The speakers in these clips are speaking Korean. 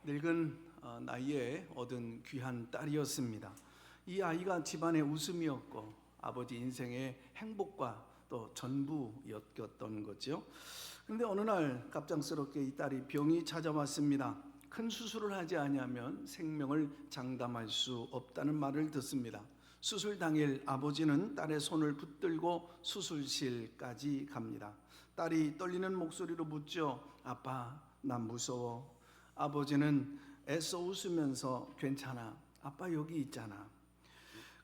늙은 나이에 얻은 귀한 딸이었습니다. 이 아이가 집안의 웃음이었고 아버지 인생의 행복과 또 전부였던 거죠. 그런데 어느 날 갑작스럽게 이 딸이 병이 찾아왔습니다. 큰 수술을 하지 아니하면 생명을 장담할 수 없다는 말을 듣습니다. 수술 당일 아버지는 딸의 손을 붙들고 수술실까지 갑니다. 딸이 떨리는 목소리로 묻죠. 아빠, 난 무서워. 아버지는 애써 웃으면서 괜찮아. 아빠 여기 있잖아.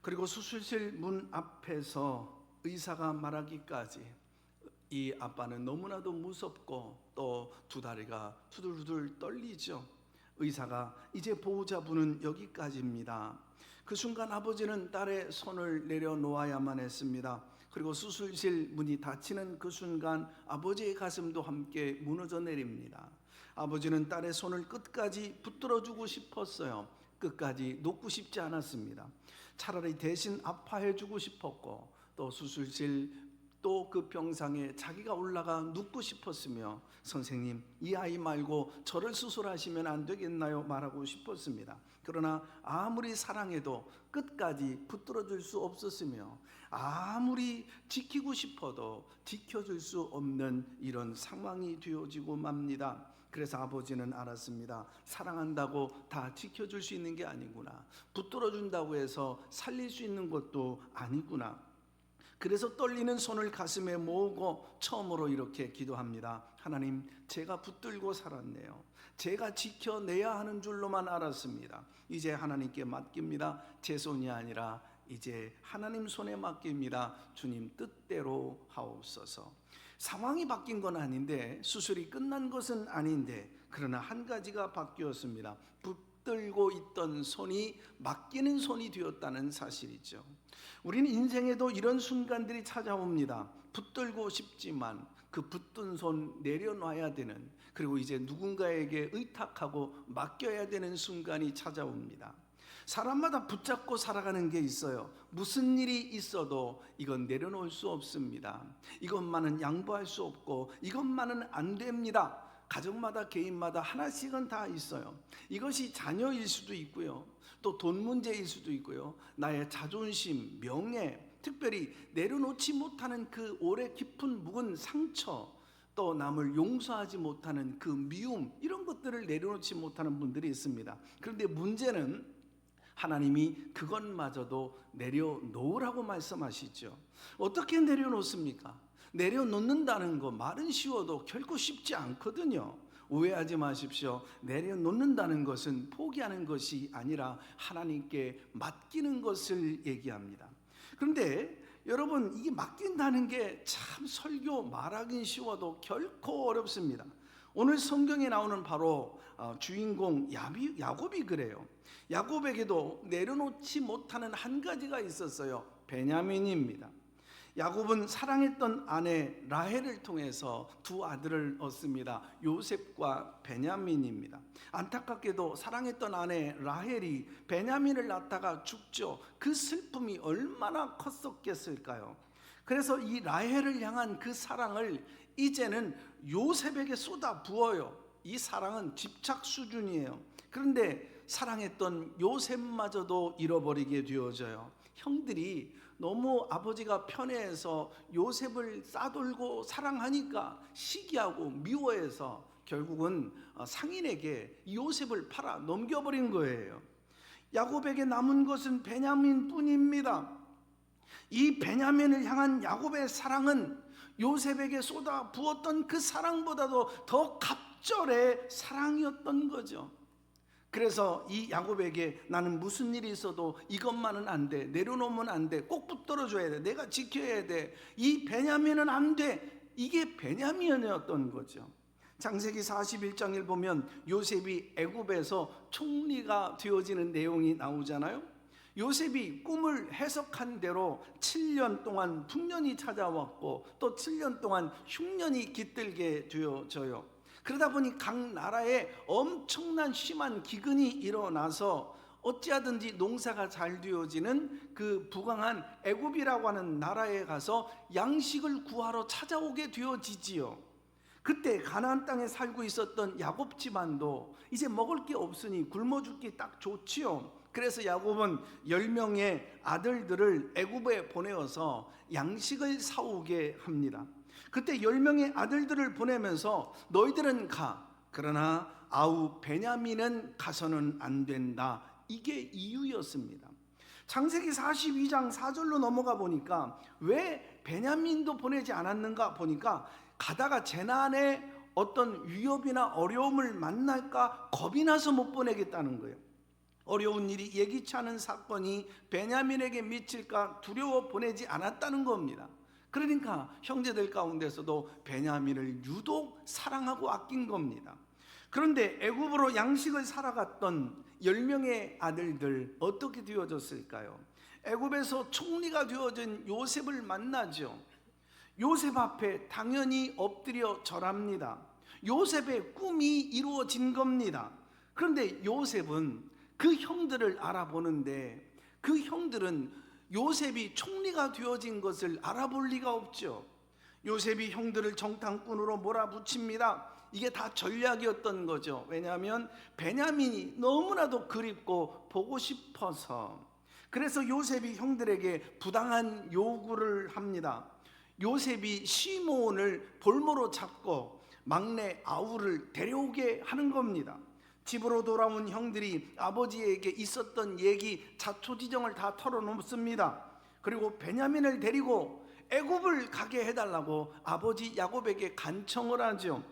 그리고 수술실 문 앞에서 의사가 말하기까지 이 아빠는 너무나도 무섭고 또 두 다리가 투들투들 떨리죠. 의사가 이제 보호자분은 여기까지입니다. 그 순간 아버지는 딸의 손을 내려놓아야만 했습니다. 그리고 수술실 문이 닫히는 그 순간 아버지의 가슴도 함께 무너져 내립니다. 아버지는 딸의 손을 끝까지 붙들어주고 싶었어요. 끝까지 놓고 싶지 않았습니다. 차라리 대신 아파해주고 싶었고 또 수술실 또 그 병상에 자기가 올라가 눕고 싶었으며 선생님 이 아이 말고 저를 수술하시면 안 되겠나요? 말하고 싶었습니다. 그러나 아무리 사랑해도 끝까지 붙들어줄 수 없었으며 아무리 지키고 싶어도 지켜줄 수 없는 이런 상황이 되어지고 맙니다. 그래서 아버지는 알았습니다. 사랑한다고 다 지켜줄 수 있는 게 아니구나. 붙들어준다고 해서 살릴 수 있는 것도 아니구나. 그래서 떨리는 손을 가슴에 모으고 처음으로 이렇게 기도합니다. 하나님, 제가 붙들고 살았네요. 제가 지켜내야 하는 줄로만 알았습니다. 이제 하나님께 맡깁니다. 제 손이 아니라 이제 하나님 손에 맡깁니다. 주님 뜻대로 하옵소서. 상황이 바뀐 건 아닌데 수술이 끝난 것은 아닌데 그러나 한 가지가 바뀌었습니다. 붙들고 있던 손이 맡기는 손이 되었다는 사실이죠. 우리는 인생에도 이런 순간들이 찾아옵니다. 붙들고 싶지만 그 붙든 손 내려놔야 되는, 그리고 이제 누군가에게 의탁하고 맡겨야 되는 순간이 찾아옵니다. 사람마다 붙잡고 살아가는 게 있어요. 무슨 일이 있어도 이건 내려놓을 수 없습니다. 이것만은 양보할 수 없고 이것만은 안 됩니다. 가정마다 개인마다 하나씩은 다 있어요. 이것이 자녀일 수도 있고요, 또 돈 문제일 수도 있고요, 나의 자존심, 명예, 특별히 내려놓지 못하는 그 오래 깊은 묵은 상처, 또 남을 용서하지 못하는 그 미움, 이런 것들을 내려놓지 못하는 분들이 있습니다. 그런데 문제는 하나님이 그것마저도 내려놓으라고 말씀하시죠. 어떻게 내려놓습니까? 내려놓는다는 거 말은 쉬워도 결코 쉽지 않거든요. 오해하지 마십시오. 내려놓는다는 것은 포기하는 것이 아니라 하나님께 맡기는 것을 얘기합니다. 그런데 여러분, 이게 맡긴다는 게 참 설교 말하긴 쉬워도 결코 어렵습니다. 오늘 성경에 나오는 바로 주인공 야곱이 그래요. 야곱에게도 내려놓지 못하는 한 가지가 있었어요. 베냐민입니다. 야곱은 사랑했던 아내 라헬을 통해서 두 아들을 얻습니다. 요셉과 베냐민입니다. 안타깝게도 사랑했던 아내 라헬이 베냐민을 낳다가 죽죠. 그 슬픔이 얼마나 컸었겠을까요? 그래서 이 라헬을 향한 그 사랑을 이제는 요셉에게 쏟아 부어요. 이 사랑은 집착 수준이에요. 그런데 사랑했던 요셉마저도 잃어버리게 되어져요. 형들이 너무 아버지가 편해해서 요셉을 싸돌고 사랑하니까 시기하고 미워해서 결국은 상인에게 요셉을 팔아 넘겨버린 거예요. 야곱에게 남은 것은 베냐민 뿐입니다. 이 베냐민을 향한 야곱의 사랑은 요셉에게 쏟아 부었던 그 사랑보다도 더 갑절의 사랑이었던 거죠. 그래서 이 야곱에게 나는 무슨 일이 있어도 이것만은 안 돼, 내려놓으면 안 돼, 꼭 붙들어줘야 돼, 내가 지켜야 돼, 이 베냐민은 안 돼, 이게 베냐민이었던 거죠. 창세기 41장을 보면 요셉이 애굽에서 총리가 되어지는 내용이 나오잖아요. 요셉이 꿈을 해석한 대로 7년 동안 풍년이 찾아왔고 또 7년 동안 흉년이 깃들게 되어져요. 그러다 보니 각 나라에 엄청난 심한 기근이 일어나서 어찌하든지 농사가 잘 되어지는 그 부강한 애굽이라고 하는 나라에 가서 양식을 구하러 찾아오게 되어지지요. 그때 가나안 땅에 살고 있었던 야곱 집안도 이제 먹을 게 없으니 굶어 죽기 딱 좋지요. 그래서 야곱은 10명의 아들들을 애굽에 보내어서 양식을 사오게 합니다. 그때 10명의 아들들을 보내면서 너희들은 가, 그러나 아우 베냐민은 가서는 안 된다. 이게 이유였습니다. 창세기 42장 4절로 넘어가 보니까 왜 베냐민도 보내지 않았는가 보니까 가다가 재난의 어떤 위협이나 어려움을 만날까 겁이 나서 못 보내겠다는 거예요. 어려운 일이 예기치 않은 사건이 베냐민에게 미칠까 두려워 보내지 않았다는 겁니다. 그러니까 형제들 가운데서도 베냐민을 유독 사랑하고 아낀 겁니다. 그런데 애굽으로 양식을 사러 갔던 10명의 아들들 어떻게 되어졌을까요? 애굽에서 총리가 되어진 요셉을 만나죠. 요셉 앞에 당연히 엎드려 절합니다. 요셉의 꿈이 이루어진 겁니다. 그런데 요셉은 그 형들을 알아보는데 그 형들은 요셉이 총리가 되어진 것을 알아볼 리가 없죠. 요셉이 형들을 정탐꾼으로 몰아붙입니다. 이게 다 전략이었던 거죠. 왜냐하면 베냐민이 너무나도 그립고 보고 싶어서. 그래서 요셉이 형들에게 부당한 요구를 합니다. 요셉이 시므온을 볼모로 잡고 막내 아우를 데려오게 하는 겁니다. 집으로 돌아온 형들이 아버지에게 있었던 얘기, 자초지정을 다 털어놓습니다. 그리고 베냐민을 데리고 애굽을 가게 해달라고 아버지 야곱에게 간청을 하죠.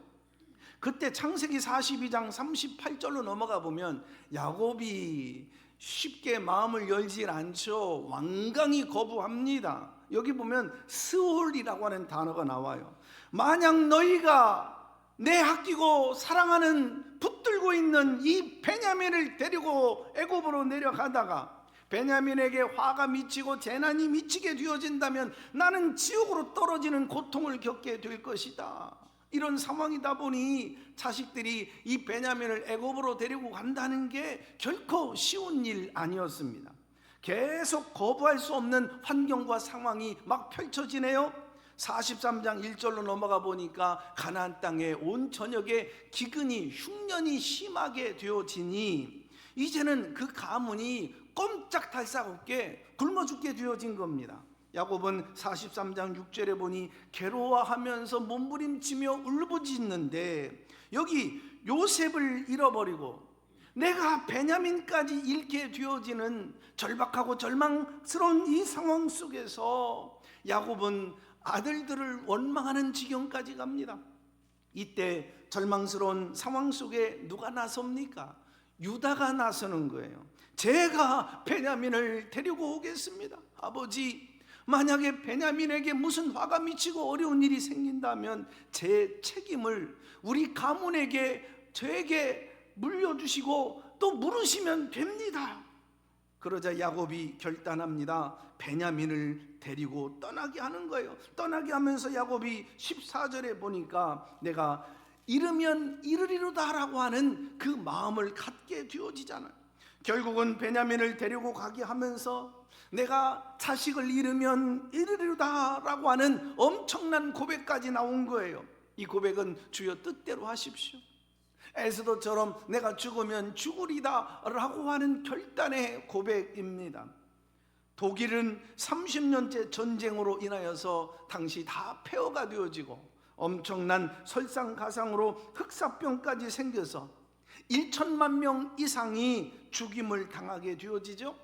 그때 창세기 42장 38절로 넘어가 보면 야곱이 쉽게 마음을 열질 않죠. 완강히 거부합니다. 여기 보면 스홀이라고 하는 단어가 나와요. 만약 너희가 내 아끼고 사랑하는 붙들고 있는 이 베냐민을 데리고 애굽으로 내려가다가 베냐민에게 화가 미치고 재난이 미치게 되어진다면 나는 지옥으로 떨어지는 고통을 겪게 될 것이다. 이런 상황이다 보니 자식들이 이 베냐민을 애굽으로 데리고 간다는 게 결코 쉬운 일 아니었습니다. 계속 거부할 수 없는 환경과 상황이 막 펼쳐지네요. 43장 1절로 넘어가 보니까 가나안 땅에 온 전역에 기근이 흉년이 심하게 되어지니 이제는 그 가문이 꼼짝달싹 없게 굶어 죽게 되어진 겁니다. 야곱은 43장 6절에 보니 괴로워하면서 몸부림치며 울부짖는데 여기 요셉을 잃어버리고 내가 베냐민까지 잃게 되어지는 절박하고 절망스러운 이 상황 속에서 야곱은 아들들을 원망하는 지경까지 갑니다. 이때 절망스러운 상황 속에 누가 나섭니까? 유다가 나서는 거예요. 제가 베냐민을 데리고 오겠습니다. 아버지, 만약에 베냐민에게 무슨 화가 미치고 어려운 일이 생긴다면 제 책임을 우리 가문에게 저에게 물려주시고 또 물으시면 됩니다. 그러자 야곱이 결단합니다. 베냐민을 데리고 떠나게 하는 거예요. 떠나게 하면서 야곱이 14절에 보니까 내가 잃으면 잃으리로다 라고 하는 그 마음을 갖게 되어지잖아요. 결국은 베냐민을 데리고 가게 하면서 내가 자식을 잃으면 잃으리로다 라고 하는 엄청난 고백까지 나온 거예요. 이 고백은 주여 뜻대로 하십시오. 에스더처럼 내가 죽으면 죽으리다 라고 하는 결단의 고백입니다. 독일은 30년째 전쟁으로 인하여서 당시 다 폐허가 되어지고 엄청난 설상가상으로 흑사병까지 생겨서 1천만 명 이상이 죽임을 당하게 되어지죠.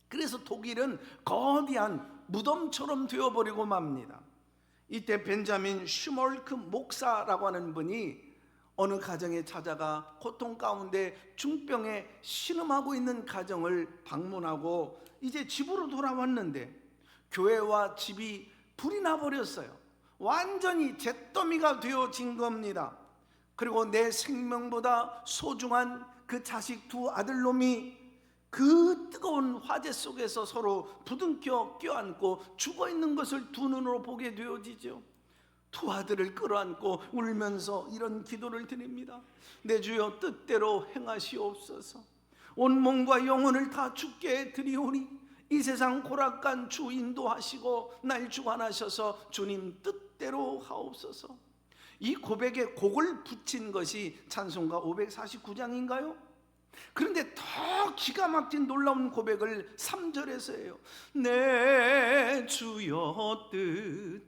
그래서 독일은 거대한 무덤처럼 되어버리고 맙니다. 이때 벤자민 슈멀크 목사라고 하는 분이 어느 가정에 찾아가 고통 가운데 중병에 신음하고 있는 가정을 방문하고 이제 집으로 돌아왔는데 교회와 집이 불이 나버렸어요. 완전히 잿더미가 되어진 겁니다. 그리고 내 생명보다 소중한 그 자식 두 아들놈이 그 뜨거운 화재 속에서 서로 부둥켜 껴안고 죽어있는 것을 두 눈으로 보게 되어지죠. 두 아들을 끌어안고 울면서 이런 기도를 드립니다. 내 주여 뜻대로 행하시옵소서. 온 몸과 영혼을 다 주께 드리오니 이 세상 고락간 주 인도하시고 날 주관하셔서 주님 뜻대로 하옵소서. 이 고백에 곡을 붙인 것이 찬송가 549장인가요? 그런데 더 기가 막힌 놀라운 고백을 3절에서 해요. 내 주여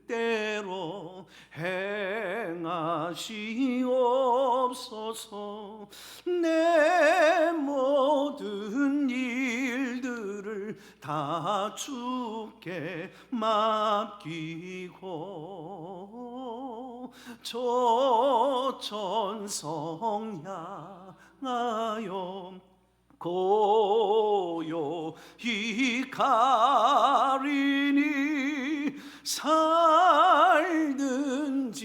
뜻대로 행하시옵소서. 내 모든 일들을 다 주께 맡기고 저 천성 향하여 고요히 가리니 살든지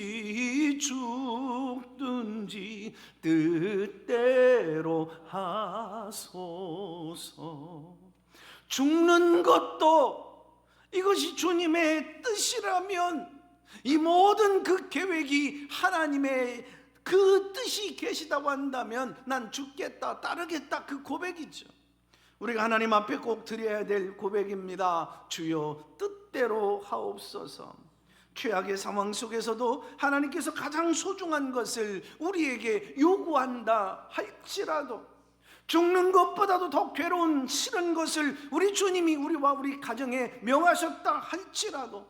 죽든지 뜻대로 하소서. 죽는 것도 이것이 주님의 뜻이라면 이 모든 그 계획이 하나님의 그 뜻이 계시다고 한다면 난 죽겠다, 따르겠다, 그 고백이죠. 우리가 하나님 앞에 꼭 드려야 될 고백입니다. 주여 뜻대로 하옵소서. 최악의 상황 속에서도 하나님께서 가장 소중한 것을 우리에게 요구한다 할지라도, 죽는 것보다도 더 괴로운 싫은 것을 우리 주님이 우리와 우리 가정에 명하셨다 할지라도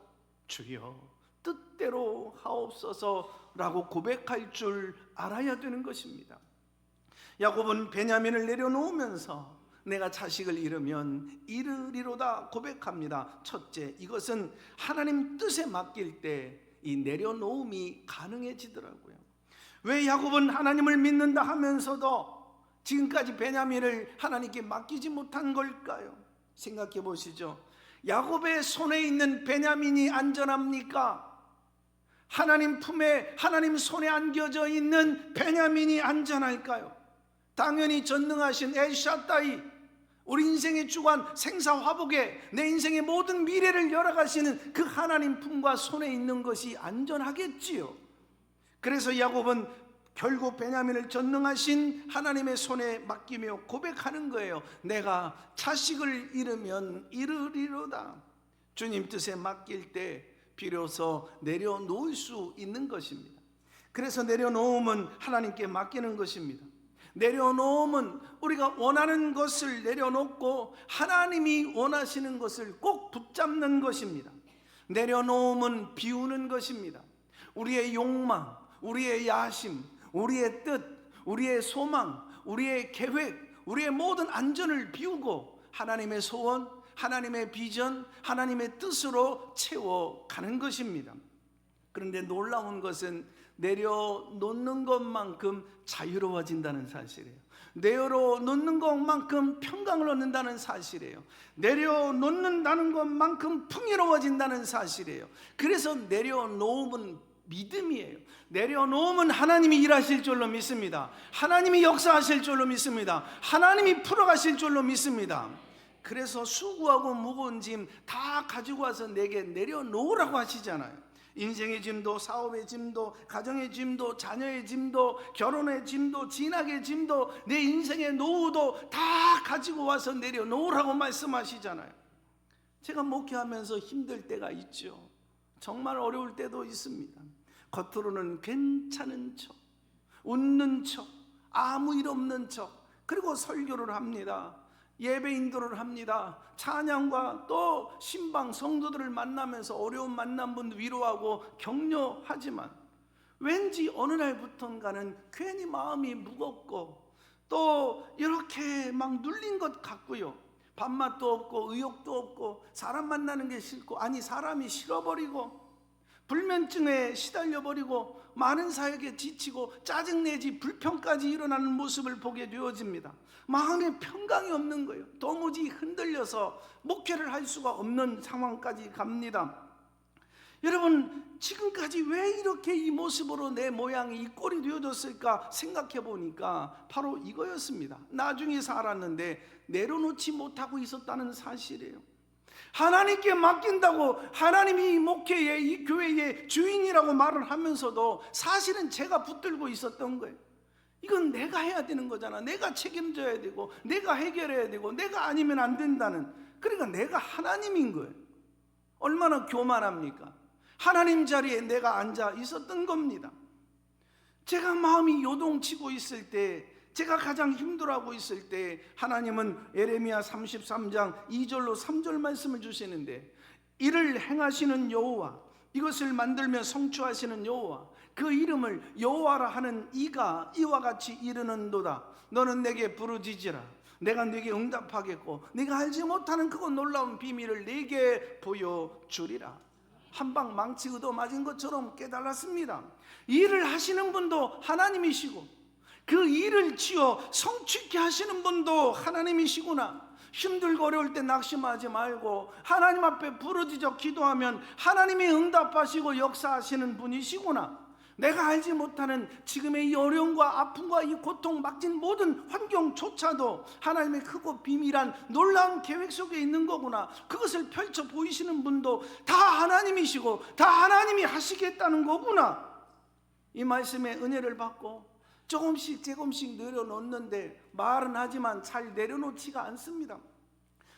주여 뜻대로 하옵소서라고 고백할 줄 알아야 되는 것입니다. 야곱은 베냐민을 내려놓으면서 내가 자식을 잃으면 잃으리로다 고백합니다. 첫째, 이것은 하나님 뜻에 맡길 때 이 내려놓음이 가능해지더라고요. 왜 야곱은 하나님을 믿는다 하면서도 지금까지 베냐민을 하나님께 맡기지 못한 걸까요? 생각해 보시죠. 야곱의 손에 있는 베냐민이 안전합니까? 하나님 품에, 하나님 손에 안겨져 있는 베냐민이 안전할까요? 당연히 전능하신 엘샤다이, 우리 인생의 주관 생사화복에 내 인생의 모든 미래를 열어가시는 그 하나님 품과 손에 있는 것이 안전하겠지요. 그래서 야곱은 결국 베냐민을 전능하신 하나님의 손에 맡기며 고백하는 거예요. 내가 자식을 잃으면 잃으리로다. 주님 뜻에 맡길 때 비로소 내려놓을 수 있는 것입니다. 그래서 내려놓음은 하나님께 맡기는 것입니다. 내려놓음은 우리가 원하는 것을 내려놓고 하나님이 원하시는 것을 꼭 붙잡는 것입니다. 내려놓음은 비우는 것입니다. 우리의 욕망, 우리의 야심, 우리의 뜻, 우리의 소망, 우리의 계획, 우리의 모든 안전을 비우고 하나님의 소원, 하나님의 비전, 하나님의 뜻으로 채워가는 것입니다. 그런데 놀라운 것은 내려놓는 것만큼 자유로워진다는 사실이에요. 내려놓는 것만큼 평강을 얻는다는 사실이에요. 내려놓는다는 것만큼 풍요로워진다는 사실이에요. 그래서 내려놓음은 믿음이에요. 내려놓으면 하나님이 일하실 줄로 믿습니다. 하나님이 역사하실 줄로 믿습니다. 하나님이 풀어가실 줄로 믿습니다. 그래서 수고하고 무거운 짐 다 가지고 와서 내게 내려놓으라고 하시잖아요. 인생의 짐도, 사업의 짐도, 가정의 짐도, 자녀의 짐도, 결혼의 짐도, 진학의 짐도, 내 인생의 노후도 다 가지고 와서 내려놓으라고 말씀하시잖아요. 제가 목회하면서 힘들 때가 있죠. 정말 어려울 때도 있습니다. 겉으로는 괜찮은 척, 웃는 척, 아무 일 없는 척, 그리고 설교를 합니다. 예배 인도를 합니다. 찬양과 또 신방 성도들을 만나면서 어려운 만남분 위로하고 격려하지만 왠지 어느 날부턴가는 괜히 마음이 무겁고 또 이렇게 막 눌린 것 같고요. 밥맛도 없고 의욕도 없고 사람 만나는 게 싫고, 아니 사람이 싫어버리고 불면증에 시달려버리고 많은 사역에 지치고 짜증내지 불평까지 일어나는 모습을 보게 되어집니다. 마음에 평강이 없는 거예요. 도무지 흔들려서 목회를 할 수가 없는 상황까지 갑니다. 여러분, 지금까지 왜 이렇게 이 모습으로 내 모양이 이 꼴이 되어졌을까 생각해 보니까 바로 이거였습니다. 나중에 살았는데 내려놓지 못하고 있었다는 사실이에요. 하나님께 맡긴다고 하나님이 이 목회의, 이 교회의 주인이라고 말을 하면서도 사실은 제가 붙들고 있었던 거예요. 이건 내가 해야 되는 거잖아. 내가 책임져야 되고 내가 해결해야 되고 내가 아니면 안 된다는, 그러니까 내가 하나님인 거예요. 얼마나 교만합니까? 하나님 자리에 내가 앉아 있었던 겁니다. 제가 마음이 요동치고 있을 때, 제가 가장 힘들어하고 있을 때 하나님은 예레미야 33장 2절로 3절 말씀을 주시는데, 이를 행하시는 여호와, 이것을 만들며 성취하시는 여호와, 그 이름을 여호와라 하는 이가 이와 같이 이르는도다. 너는 내게 부르짖으라. 내가 네게 응답하겠고 네가 알지 못하는 크고 놀라운 비밀을 네게 보여주리라. 한방 망치 의도 맞은 것처럼 깨달았습니다. 일을 하시는 분도 하나님이시고 그 일을 지어 성취케 하시는 분도 하나님이시구나. 힘들고 어려울 때 낙심하지 말고 하나님 앞에 부르짖어 기도하면 하나님이 응답하시고 역사하시는 분이시구나. 내가 알지 못하는 지금의 이 어려움과 아픔과 이 고통, 막진 모든 환경조차도 하나님의 크고 비밀한 놀라운 계획 속에 있는 거구나. 그것을 펼쳐 보이시는 분도 다 하나님이시고 다 하나님이 하시겠다는 거구나. 이 말씀의 은혜를 받고 조금씩 내려놓는데, 말은 하지만 잘 내려놓지가 않습니다.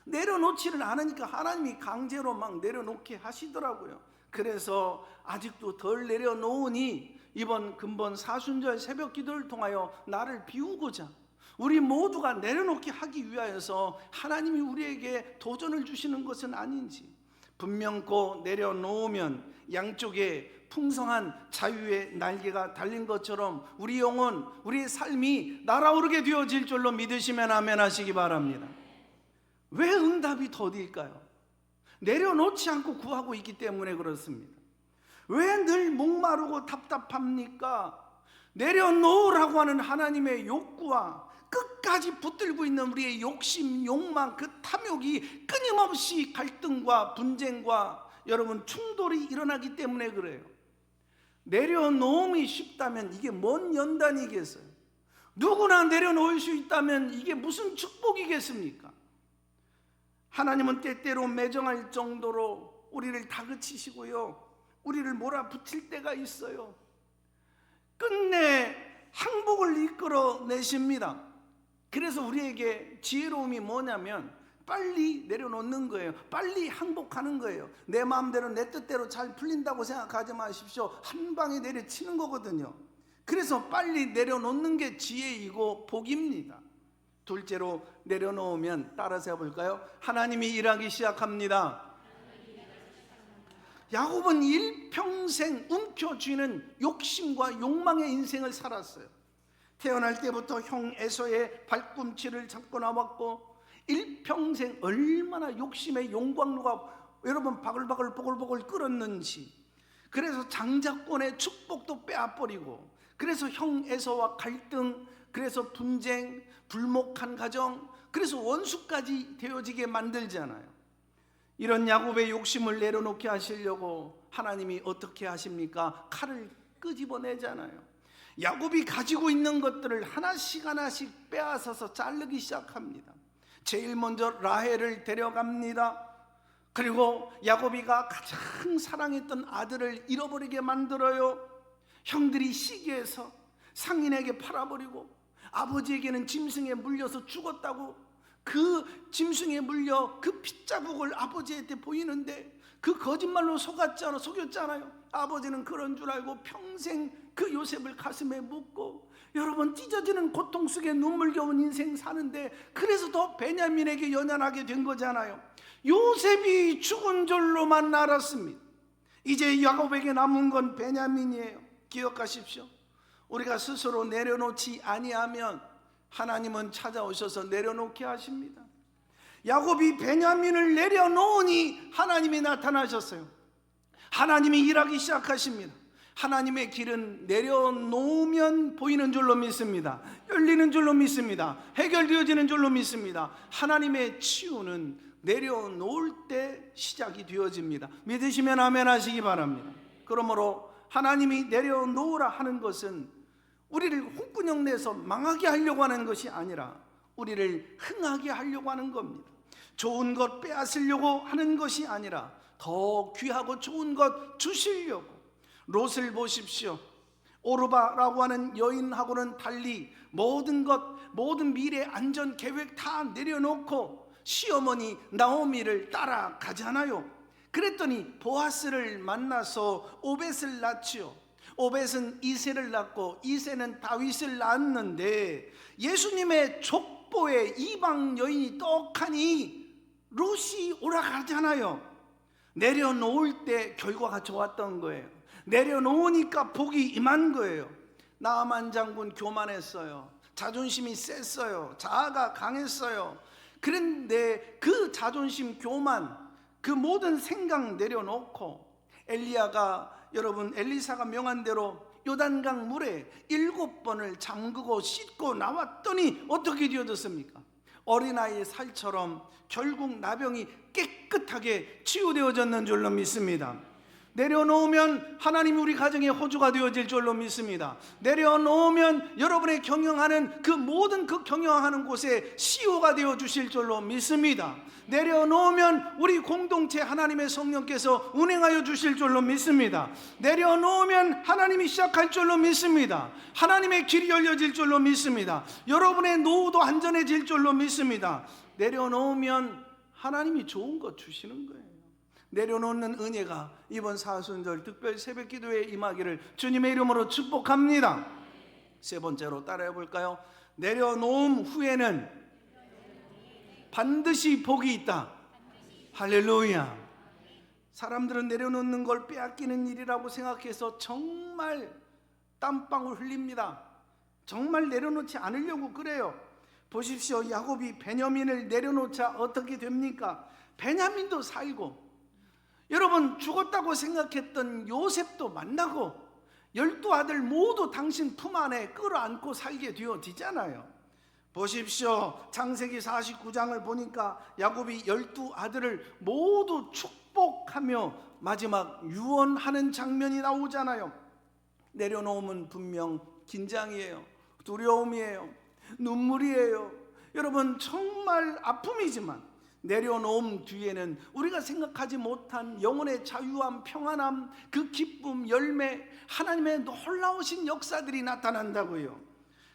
내려놓지를 않으니까 하나님이 강제로 막 내려놓게 하시더라고요. 그래서 아직도 덜 내려놓으니 이번 근본 사순절 새벽 기도를 통하여 나를 비우고자, 우리 모두가 내려놓게 하기 위하여서 하나님이 우리에게 도전을 주시는 것은 아닌지, 분명코 내려놓으면 양쪽에 풍성한 자유의 날개가 달린 것처럼 우리 영혼, 우리의 삶이 날아오르게 되어질 줄로 믿으시면 아멘 하시기 바랍니다. 왜 응답이 더딜까요? 내려놓지 않고 구하고 있기 때문에 그렇습니다. 왜 늘 목마르고 답답합니까? 내려놓으라고 하는 하나님의 욕구와 끝까지 붙들고 있는 우리의 욕심, 욕망, 그 탐욕이 끊임없이 갈등과 분쟁과 여러분 충돌이 일어나기 때문에 그래요. 내려놓음이 쉽다면 이게 뭔 연단이겠어요? 누구나 내려놓을 수 있다면 이게 무슨 축복이겠습니까? 하나님은 때때로 매정할 정도로 우리를 다그치시고요, 우리를 몰아붙일 때가 있어요. 끝내 항복을 이끌어내십니다. 그래서 우리에게 지혜로움이 뭐냐면 빨리 내려놓는 거예요. 빨리 항복하는 거예요. 내 마음대로 내 뜻대로 잘 풀린다고 생각하지 마십시오. 한 방에 내려치는 거거든요. 그래서 빨리 내려놓는 게 지혜이고 복입니다. 둘째로 내려놓으면 따라서 해볼까요? 하나님이 일하기 시작합니다. 야곱은 일평생 움켜쥐는 욕심과 욕망의 인생을 살았어요. 태어날 때부터 형 에서의 발꿈치를 잡고 나왔고 일평생 얼마나 욕심의 용광로가 여러분 바글바글 보글보글 끓었는지. 그래서 장자권의 축복도 빼앗버리고, 그래서 형 에서와 갈등, 그래서 분쟁, 불목한 가정, 그래서 원수까지 되어지게 만들잖아요. 이런 야곱의 욕심을 내려놓게 하시려고 하나님이 어떻게 하십니까? 칼을 끄집어내잖아요. 야곱이 가지고 있는 것들을 하나씩 하나씩 빼앗아서 자르기 시작합니다. 제일 먼저 라헬을 데려갑니다. 그리고 야곱이가 가장 사랑했던 아들을 잃어버리게 만들어요. 형들이 시기해서 상인에게 팔아버리고, 아버지에게는 짐승에 물려서 죽었다고 그 짐승에 물려 그 핏자국을 아버지한테 보이는데 그 거짓말로 속였잖아요. 아버지는 그런 줄 알고 평생 그 요셉을 가슴에 묻고, 여러분 찢어지는 고통 속에 눈물겨운 인생 사는데, 그래서 더 베냐민에게 연연하게 된 거잖아요. 요셉이 죽은 줄로만 알았습니다. 이제 야곱에게 남은 건 베냐민이에요. 기억하십시오. 우리가 스스로 내려놓지 아니하면 하나님은 찾아오셔서 내려놓게 하십니다. 야곱이 베냐민을 내려놓으니 하나님이 나타나셨어요. 하나님이 일하기 시작하십니다. 하나님의 길은 내려놓으면 보이는 줄로 믿습니다. 열리는 줄로 믿습니다. 해결되어지는 줄로 믿습니다. 하나님의 치유는 내려놓을 때 시작이 되어집니다. 믿으시면 아멘 하시기 바랍니다. 그러므로 하나님이 내려놓으라 하는 것은 우리를 홍군형 내서 망하게 하려고 하는 것이 아니라 우리를 흥하게 하려고 하는 겁니다. 좋은 것 빼앗으려고 하는 것이 아니라 더 귀하고 좋은 것 주시려고. 롯을 보십시오. 오르바라고 하는 여인하고는 달리 모든 미래 안전 계획 다 내려놓고 시어머니 나오미를 따라가잖아요. 그랬더니 보아스를 만나서 오벳을 낳지요. 오벳은 이새를 낳고 이새는 다윗을 낳았는데 예수님의 족보에 이방 여인이 떡하니 롯이 오락하잖아요. 내려놓을 때 결과가 좋았던 거예요. 내려놓으니까 복이 임한 거예요. 나아만 장군 교만했어요. 자존심이 셌어요. 자아가 강했어요. 그런데 그 자존심, 교만, 그 모든 생각 내려놓고 여러분 엘리사가 명한 대로 요단강 물에 7번을 잠그고 씻고 나왔더니 어떻게 되어졌습니까? 어린아이의 살처럼 결국 나병이 깨끗하게 치유되어졌는 줄로 믿습니다. 내려놓으면 하나님이 우리 가정의 호주가 되어질 줄로 믿습니다. 내려놓으면 여러분의 경영하는 그 모든 그 경영하는 곳에 CEO가 되어주실 줄로 믿습니다. 내려놓으면 우리 공동체 하나님의 성령께서 운행하여 주실 줄로 믿습니다. 내려놓으면 하나님이 시작할 줄로 믿습니다. 하나님의 길이 열려질 줄로 믿습니다. 여러분의 노후도 안전해질 줄로 믿습니다. 내려놓으면 하나님이 좋은 것 주시는 거예요. 내려놓는 은혜가 이번 사순절 특별 새벽 기도에 임하기를 주님의 이름으로 축복합니다. 세 번째로 따라해 볼까요? 내려놓음 후에는 반드시 복이 있다. 할렐루야. 사람들은 내려놓는 걸 빼앗기는 일이라고 생각해서 정말 땀방울 흘립니다. 정말 내려놓지 않으려고 그래요. 보십시오. 야곱이 베냐민을 내려놓자 어떻게 됩니까? 베냐민도 살고, 여러분 죽었다고 생각했던 요셉도 만나고 12아들 모두 당신 품 안에 끌어안고 살게 되어지잖아요. 보십시오. 창세기 49장을 보니까 야곱이 12아들을 모두 축복하며 마지막 유언하는 장면이 나오잖아요. 내려놓으면 분명 긴장이에요. 두려움이에요. 눈물이에요. 여러분 정말 아픔이지만 내려놓음 뒤에는 우리가 생각하지 못한 영혼의 자유함, 평안함, 그 기쁨, 열매, 하나님의 놀라우신 역사들이 나타난다고요.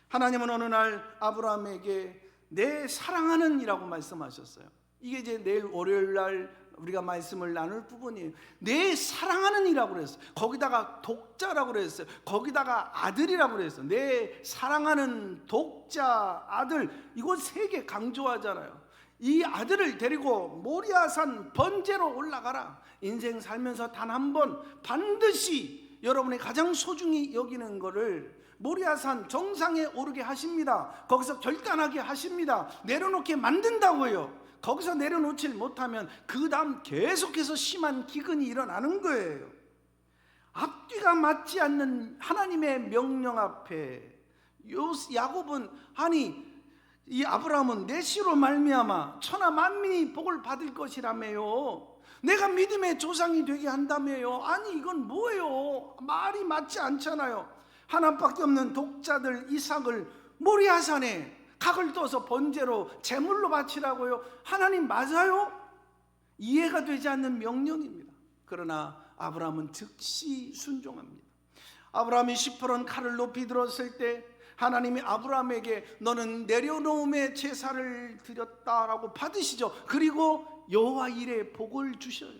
하나님은 어느 날 아브라함에게 내 사랑하는 이라고 말씀하셨어요. 이게 이제 내일 월요일 날 우리가 말씀을 나눌 부분이에요. 내 사랑하는 이라고 그랬어요. 거기다가 독자라고 그랬어요. 거기다가 아들이라고 그랬어요. 내 사랑하는 독자, 아들, 이거 세 개 강조하잖아요. 이 아들을 데리고 모리아산 번제로 올라가라. 인생 살면서 단 한 번 반드시 여러분의 가장 소중히 여기는 거를 모리아산 정상에 오르게 하십니다. 거기서 결단하게 하십니다. 내려놓게 만든다고요. 거기서 내려놓질 못하면 그 다음 계속해서 심한 기근이 일어나는 거예요. 앞뒤가 맞지 않는 하나님의 명령 앞에 야곱은 이 아브라함은 내 씨로 말미암아 천하 만민이 복을 받을 것이라며요. 내가 믿음의 조상이 되게 한다며요. 아니 이건 뭐예요? 말이 맞지 않잖아요. 하나밖에 없는 독자들 이삭을 모리아산에 각을 떠서 번제로 제물로 바치라고요. 하나님 맞아요? 이해가 되지 않는 명령입니다. 그러나 아브라함은 즉시 순종합니다. 아브라함이 시퍼런 칼을 높이 들었을 때 하나님이 아브라함에게 너는 내려놓음의 제사를 드렸다라고 받으시죠. 그리고 여호와 일의 복을 주셔요.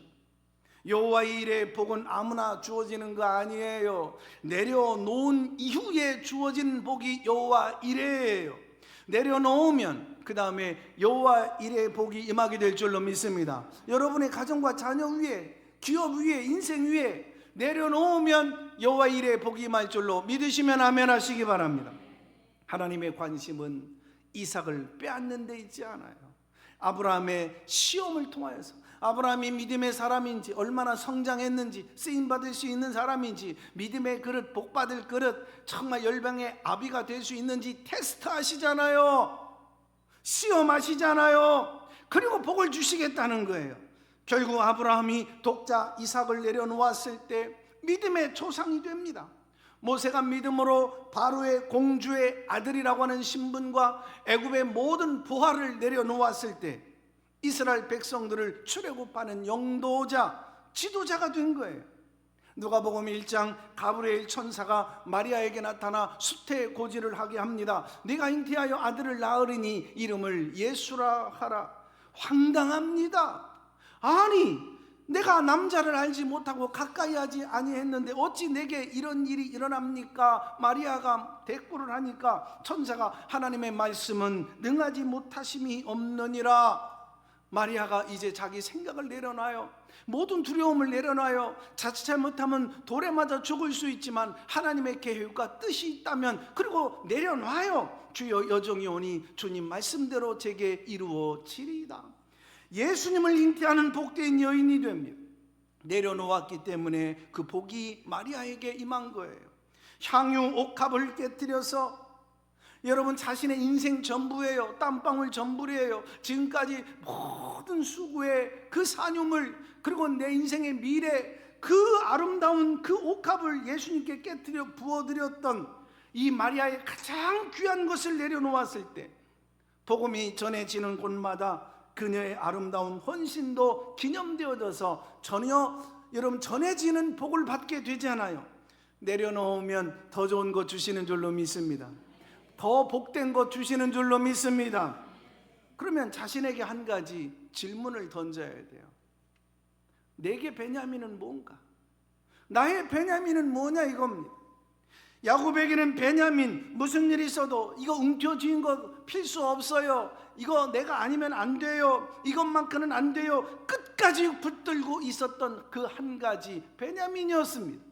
여호와 일의 복은 아무나 주어지는 거 아니에요. 내려놓은 이후에 주어진 복이 여호와 일이에요. 내려놓으면 그 다음에 여호와 일의 복이 임하게 될 줄로 믿습니다. 여러분의 가정과 자녀 위에, 기업 위에, 인생 위에 내려놓으면 여호와 일의 복이 임할 줄로 믿으시면 아멘 하시기 바랍니다. 하나님의 관심은 이삭을 빼앗는 데 있지 않아요. 아브라함의 시험을 통하여서 아브라함이 믿음의 사람인지, 얼마나 성장했는지, 쓰임받을 수 있는 사람인지, 믿음의 그릇, 복받을 그릇, 정말 열방의 아비가 될 수 있는지 테스트 하시잖아요. 시험하시잖아요. 그리고 복을 주시겠다는 거예요. 결국 아브라함이 독자 이삭을 내려놓았을 때 믿음의 조상이 됩니다. 모세가 믿음으로 바로의 공주의 아들이라고 하는 신분과 애굽의 모든 부하를 내려놓았을 때 이스라엘 백성들을 출애굽하는 영도자, 지도자가 된 거예요. 누가복음 1장 가브리엘 천사가 마리아에게 나타나 수태고지를 하게 합니다. 네가 잉태하여 아들을 낳으리니 이름을 예수라 하라. 황당합니다. 아니 내가 남자를 알지 못하고 가까이 하지 아니했는데 어찌 내게 이런 일이 일어납니까? 마리아가 대꾸를 하니까 천사가 하나님의 말씀은 능하지 못하심이 없느니라. 마리아가 이제 자기 생각을 내려놔요. 모든 두려움을 내려놔요. 자칫 잘못하면 돌에 맞아 죽을 수 있지만 하나님의 계획과 뜻이 있다면, 그리고 내려놔요. 주여 여정이 오니 주님 말씀대로 제게 이루어지리이다. 예수님을 잉태하는 복된 여인이 됩니다. 내려놓았기 때문에 그 복이 마리아에게 임한 거예요. 향유 옥합을 깨뜨려서, 여러분 자신의 인생 전부예요. 땀방울 전부예요. 지금까지 모든 수고의 그 산유물, 그리고 내 인생의 미래, 그 아름다운 그 옥합을 예수님께 깨뜨려 부어드렸던 이 마리아의 가장 귀한 것을 내려놓았을 때, 복음이 전해지는 곳마다 그녀의 아름다운 헌신도 기념되어져서 전혀 여러분 전해지는 복을 받게 되잖아요. 내려놓으면 더 좋은 것 주시는 줄로 믿습니다. 더 복된 것 주시는 줄로 믿습니다. 그러면 자신에게 한 가지 질문을 던져야 돼요. 내게 베냐민은 뭔가? 나의 베냐민은 뭐냐 이겁니다. 야곱에게는 베냐민, 무슨 일이 있어도 이거 움켜쥐는 거 필수 없어요. 이거 내가 아니면 안 돼요. 이것만큼은 안 돼요. 끝까지 붙들고 있었던 그 한 가지 베냐민이었습니다.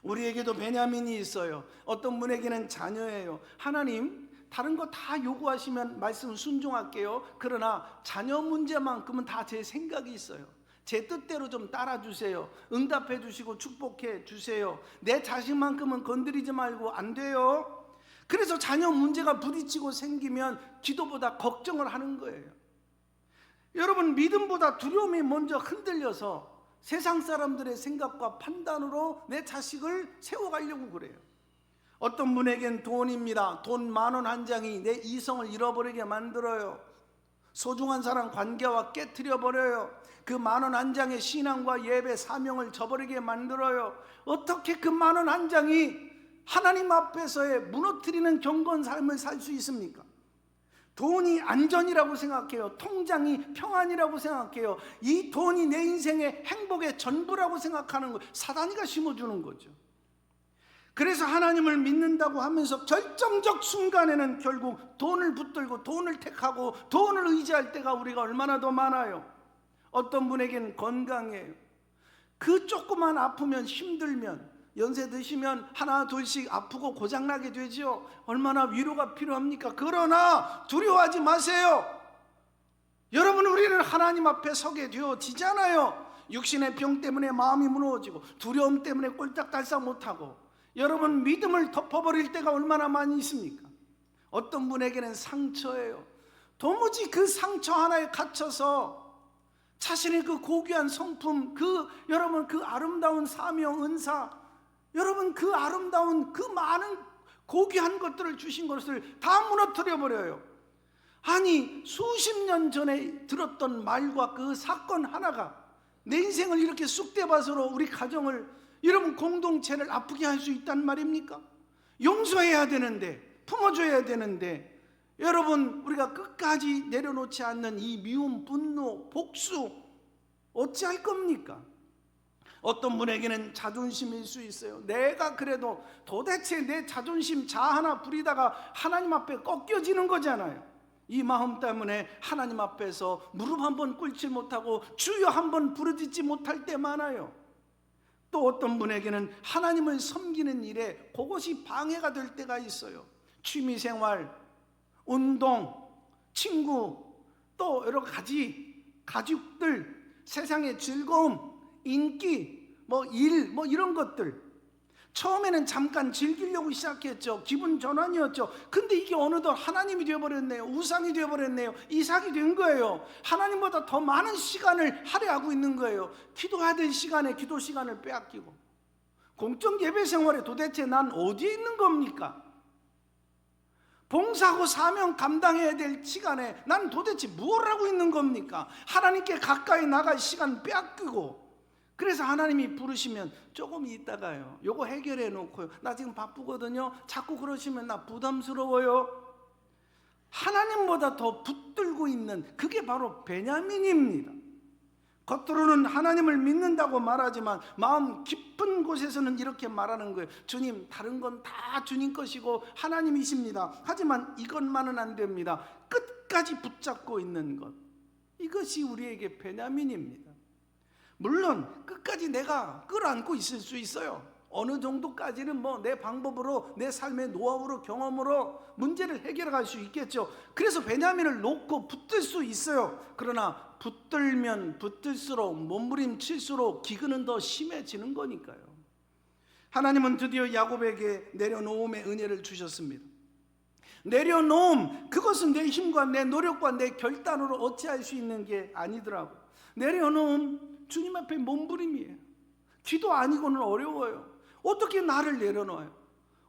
우리에게도 베냐민이 있어요. 어떤 분에게는 자녀예요. 하나님 다른 거 다 요구하시면 말씀 순종할게요. 그러나 자녀 문제만큼은 다 제 생각이 있어요. 제 뜻대로 좀 따라주세요. 응답해 주시고 축복해 주세요. 내 자식만큼은 건드리지 말고 안 돼요. 그래서 자녀 문제가 부딪히고 생기면 기도보다 걱정을 하는 거예요. 여러분 믿음보다 두려움이 먼저 흔들려서 세상 사람들의 생각과 판단으로 내 자식을 세워가려고 그래요. 어떤 분에겐 돈입니다. 돈 10,000원 한 장이 내 이성을 잃어버리게 만들어요. 소중한 사람 관계와 깨트려버려요. 그 10,000원 한 장의 신앙과 예배 사명을 저버리게 만들어요. 어떻게 그 10,000원 한 장이 하나님 앞에서의 무너뜨리는 경건 삶을 살 수 있습니까? 돈이 안전이라고 생각해요. 통장이 평안이라고 생각해요. 이 돈이 내 인생의 행복의 전부라고 생각하는 거, 사단이가 심어주는 거죠. 그래서 하나님을 믿는다고 하면서 결정적 순간에는 결국 돈을 붙들고 돈을 택하고 돈을 의지할 때가 우리가 얼마나 더 많아요. 어떤 분에겐 건강이에요. 그 조금만 아프면 힘들면, 연세 드시면 하나 둘씩 아프고 고장나게 되죠. 얼마나 위로가 필요합니까? 그러나 두려워하지 마세요. 여러분 우리는 하나님 앞에 서게 되어지잖아요. 육신의 병 때문에 마음이 무너지고 두려움 때문에 꼴짝달싹 못하고, 여러분 믿음을 덮어버릴 때가 얼마나 많이 있습니까? 어떤 분에게는 상처예요. 도무지 그 상처 하나에 갇혀서 자신의 그 고귀한 성품, 여러분 그 아름다운 사명, 은사, 여러분 그 아름다운 그 많은 고귀한 것들을 주신 것을 다 무너뜨려 버려요. 아니 수십 년 전에 들었던 말과 그 사건 하나가 내 인생을 이렇게 쑥대밭으로, 우리 가정을, 여러분 공동체를 아프게 할 수 있단 말입니까? 용서해야 되는데, 품어줘야 되는데, 여러분 우리가 끝까지 내려놓지 않는 이 미움, 분노, 복수 어찌할 겁니까? 어떤 분에게는 자존심일 수 있어요. 내가 그래도 도대체 내 자존심 자 하나 부리다가 하나님 앞에 꺾여지는 거잖아요. 이 마음 때문에 하나님 앞에서 무릎 한번 꿇지 못하고 주여 한번 부르짖지 못할 때 많아요. 또 어떤 분에게는 하나님을 섬기는 일에 그것이 방해가 될 때가 있어요. 취미생활, 운동, 친구, 또 여러 가지 가족들, 세상의 즐거움, 인기, 일, 이런 것들, 처음에는 잠깐 즐기려고 시작했죠. 기분 전환이었죠. 근데 이게 어느덧 하나님이 되어버렸네요. 우상이 되어버렸네요. 이삭이 된 거예요. 하나님보다 더 많은 시간을 할애하고 있는 거예요. 기도해야 될 시간에 기도 시간을 빼앗기고, 공적 예배 생활에 도대체 난 어디에 있는 겁니까? 봉사하고 사명 감당해야 될 시간에 난 도대체 뭘 하고 있는 겁니까? 하나님께 가까이 나갈 시간 빼앗기고, 그래서 하나님이 부르시면 조금 있다가요, 요거 해결해 놓고요, 나 지금 바쁘거든요, 자꾸 그러시면 나 부담스러워요. 하나님보다 더 붙들고 있는, 그게 바로 베냐민입니다. 겉으로는 하나님을 믿는다고 말하지만 마음 깊은 곳에서는 이렇게 말하는 거예요. 주님, 다른 건 다 주님 것이고 하나님이십니다. 하지만 이것만은 안 됩니다. 끝까지 붙잡고 있는 것, 이것이 우리에게 베냐민입니다. 물론 끝까지 내가 끌어안고 있을 수 있어요. 어느 정도까지는 내 방법으로, 내 삶의 노하우로, 경험으로 문제를 해결해 갈 수 있겠죠. 그래서 베냐민을 놓고 붙들 수 있어요. 그러나 붙들면 붙들수록, 몸부림칠수록 기근은 더 심해지는 거니까요. 하나님은 드디어 야곱에게 내려놓음의 은혜를 주셨습니다. 내려놓음, 그것은 내 힘과 내 노력과 내 결단으로 어찌할 수 있는 게 아니더라고요. 내려놓음, 주님 앞에 몸부림이에요. 기도 아니고는 어려워요. 어떻게 나를 내려놓아요?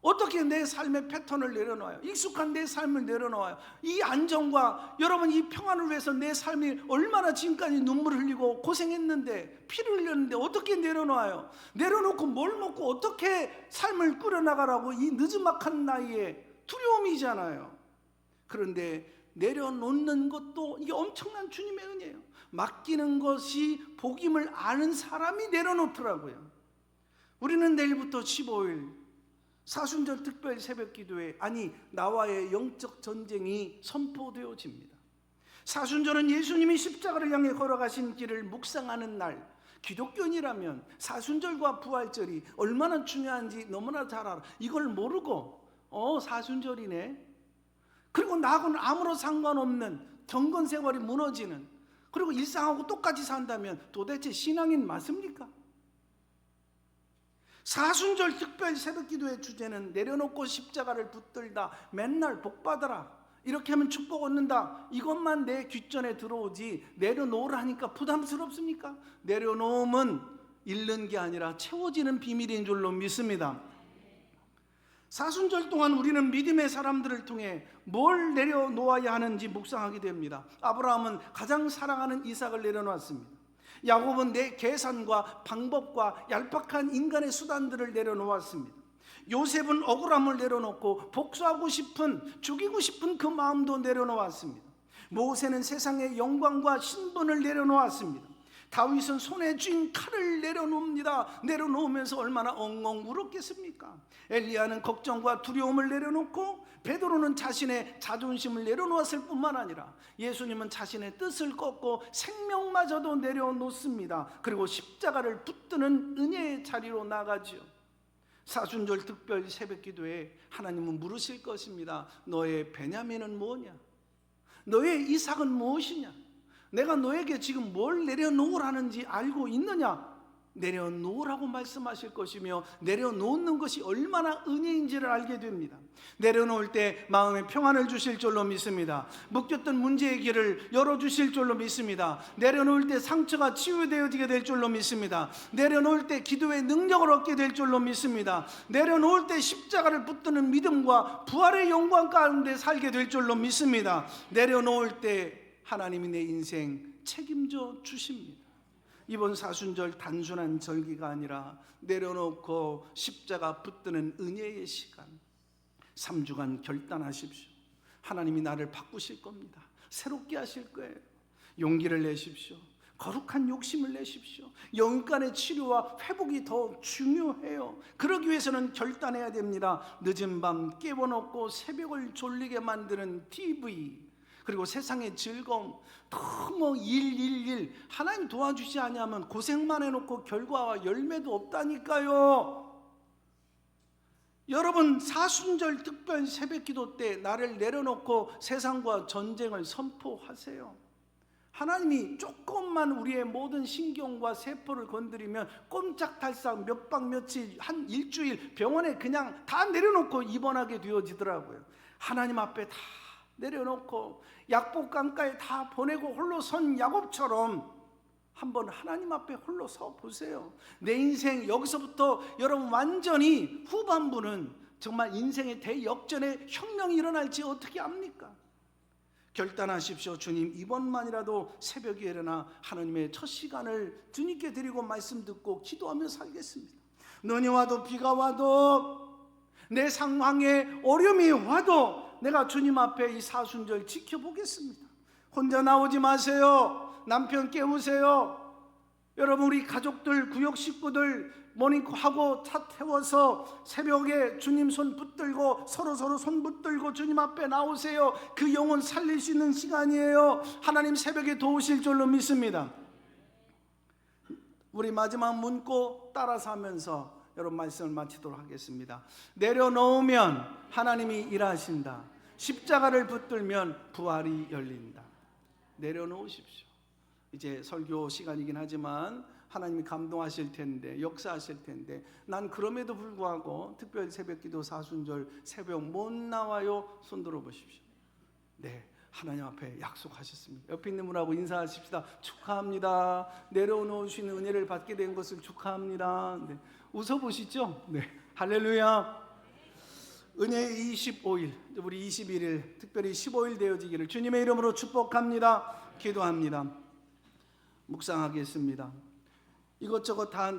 어떻게 내 삶의 패턴을 내려놓아요? 익숙한 내 삶을 내려놓아요. 이 안정과 여러분 이 평안을 위해서 내 삶이 얼마나 지금까지 눈물을 흘리고 고생했는데, 피를 흘렸는데 어떻게 내려놓아요? 내려놓고 뭘 먹고 어떻게 삶을 꾸려나가라고, 이 느지막한 나이에 두려움이잖아요. 그런데 내려놓는 것도 이게 엄청난 주님의 은혜예요. 맡기는 것이 복임을 아는 사람이 내려놓더라고요. 우리는 내일부터 15일 사순절 특별 새벽 기도회, 나와의 영적 전쟁이 선포되어집니다. 사순절은 예수님이 십자가를 향해 걸어가신 길을 묵상하는 날. 기독교인이라면 사순절과 부활절이 얼마나 중요한지 너무나 잘 알아. 이걸 모르고 사순절이네, 그리고 나하고는 아무런 상관없는 경건 생활이 무너지는, 그리고 일상하고 똑같이 산다면 도대체 신앙인 맞습니까? 사순절 특별 새벽기도의 주제는 내려놓고 십자가를 붙들다, 맨날 복받아라, 이렇게 하면 축복 얻는다, 이것만 내 귓전에 들어오지 내려놓으라니까 부담스럽습니까? 내려놓음은 잃는 게 아니라 채워지는 비밀인 줄로 믿습니다. 사순절 동안 우리는 믿음의 사람들을 통해 뭘 내려놓아야 하는지 묵상하게 됩니다. 아브라함은 가장 사랑하는 이삭을 내려놓았습니다. 야곱은 내 계산과 방법과 얄팍한 인간의 수단들을 내려놓았습니다. 요셉은 억울함을 내려놓고 복수하고 싶은, 죽이고 싶은 그 마음도 내려놓았습니다. 모세는 세상의 영광과 신분을 내려놓았습니다. 다윗은 손에 쥔 칼을 내려놓습니다. 내려놓으면서 얼마나 엉엉 울었겠습니까? 엘리야는 걱정과 두려움을 내려놓고, 베드로는 자신의 자존심을 내려놓았을 뿐만 아니라 예수님은 자신의 뜻을 꺾고 생명마저도 내려놓습니다. 그리고 십자가를 붙드는 은혜의 자리로 나가지요. 사순절 특별 새벽기도에 하나님은 물으실 것입니다. 너의 베냐민은 뭐냐? 너의 이삭은 무엇이냐? 내가 너에게 지금 뭘 내려놓으라는지 알고 있느냐? 내려놓으라고 말씀하실 것이며, 내려놓는 것이 얼마나 은혜인지를 알게 됩니다. 내려놓을 때 마음의 평안을 주실 줄로 믿습니다. 묶였던 문제의 길을 열어주실 줄로 믿습니다. 내려놓을 때 상처가 치유되어지게 될 줄로 믿습니다. 내려놓을 때 기도의 능력을 얻게 될 줄로 믿습니다. 내려놓을 때 십자가를 붙드는 믿음과 부활의 영광 가운데 살게 될 줄로 믿습니다. 내려놓을 때 하나님이 내 인생 책임져 주십니다. 이번 사순절 단순한 절기가 아니라 내려놓고 십자가 붙드는 은혜의 시간. 3주간 결단하십시오. 하나님이 나를 바꾸실 겁니다. 새롭게 하실 거예요. 용기를 내십시오. 거룩한 욕심을 내십시오. 영간의 치료와 회복이 더 중요해요. 그러기 위해서는 결단해야 됩니다. 늦은 밤 깨워놓고 새벽을 졸리게 만드는 TV, 그리고 세상의 즐거움, 너무 일 하나님 도와주지 않으면 고생만 해놓고 결과와 열매도 없다니까요. 여러분, 사순절 특별 새벽기도 때 나를 내려놓고 세상과 전쟁을 선포하세요. 하나님이 조금만 우리의 모든 신경과 세포를 건드리면 꼼짝달싹 몇 박 며칠, 한 일주일 병원에 그냥 다 내려놓고 입원하게 되어지더라고요. 하나님 앞에 다 내려놓고 약복강가에 다 보내고 홀로 선 야곱처럼 한번 하나님 앞에 홀로 서 보세요. 내 인생 여기서부터 여러분 완전히 후반부는 정말 인생의 대역전의 혁명이 일어날지 어떻게 압니까? 결단하십시오. 주님, 이번만이라도 새벽에 일어나 하나님의 첫 시간을 주님께 드리고 말씀 듣고 기도하며 살겠습니다. 눈이 와도 비가 와도 내 상황에 어려움이 와도 내가 주님 앞에 이 사순절 지켜보겠습니다. 혼자 나오지 마세요. 남편 깨우세요. 여러분, 우리 가족들, 구역 식구들 모닝하고 차 태워서 새벽에 주님 손 붙들고 서로 손 붙들고 주님 앞에 나오세요. 그 영혼 살릴 수 있는 시간이에요. 하나님 새벽에 도우실 줄로 믿습니다. 우리 마지막 문구 따라서 하면서 여러분 말씀을 마치도록 하겠습니다. 내려놓으면 하나님이 일하신다. 십자가를 붙들면 부활이 열린다. 내려놓으십시오. 이제 설교 시간이긴 하지만 하나님이 감동하실 텐데, 역사하실 텐데, 난 그럼에도 불구하고 특별 새벽기도 사순절 새벽 못 나와요. 손 들어 보십시오. 네, 하나님 앞에 약속하셨습니다. 옆에 있는 분하고 인사하십시다. 축하합니다. 내려놓으시는 은혜를 받게 된 것을 축하합니다. 네, 웃어보시죠. 네, 할렐루야. 은혜 25일, 우리 21일, 특별히 15일 되어지기를 주님의 이름으로 축복합니다. 기도합니다. 묵상하겠습니다. 이것저것 다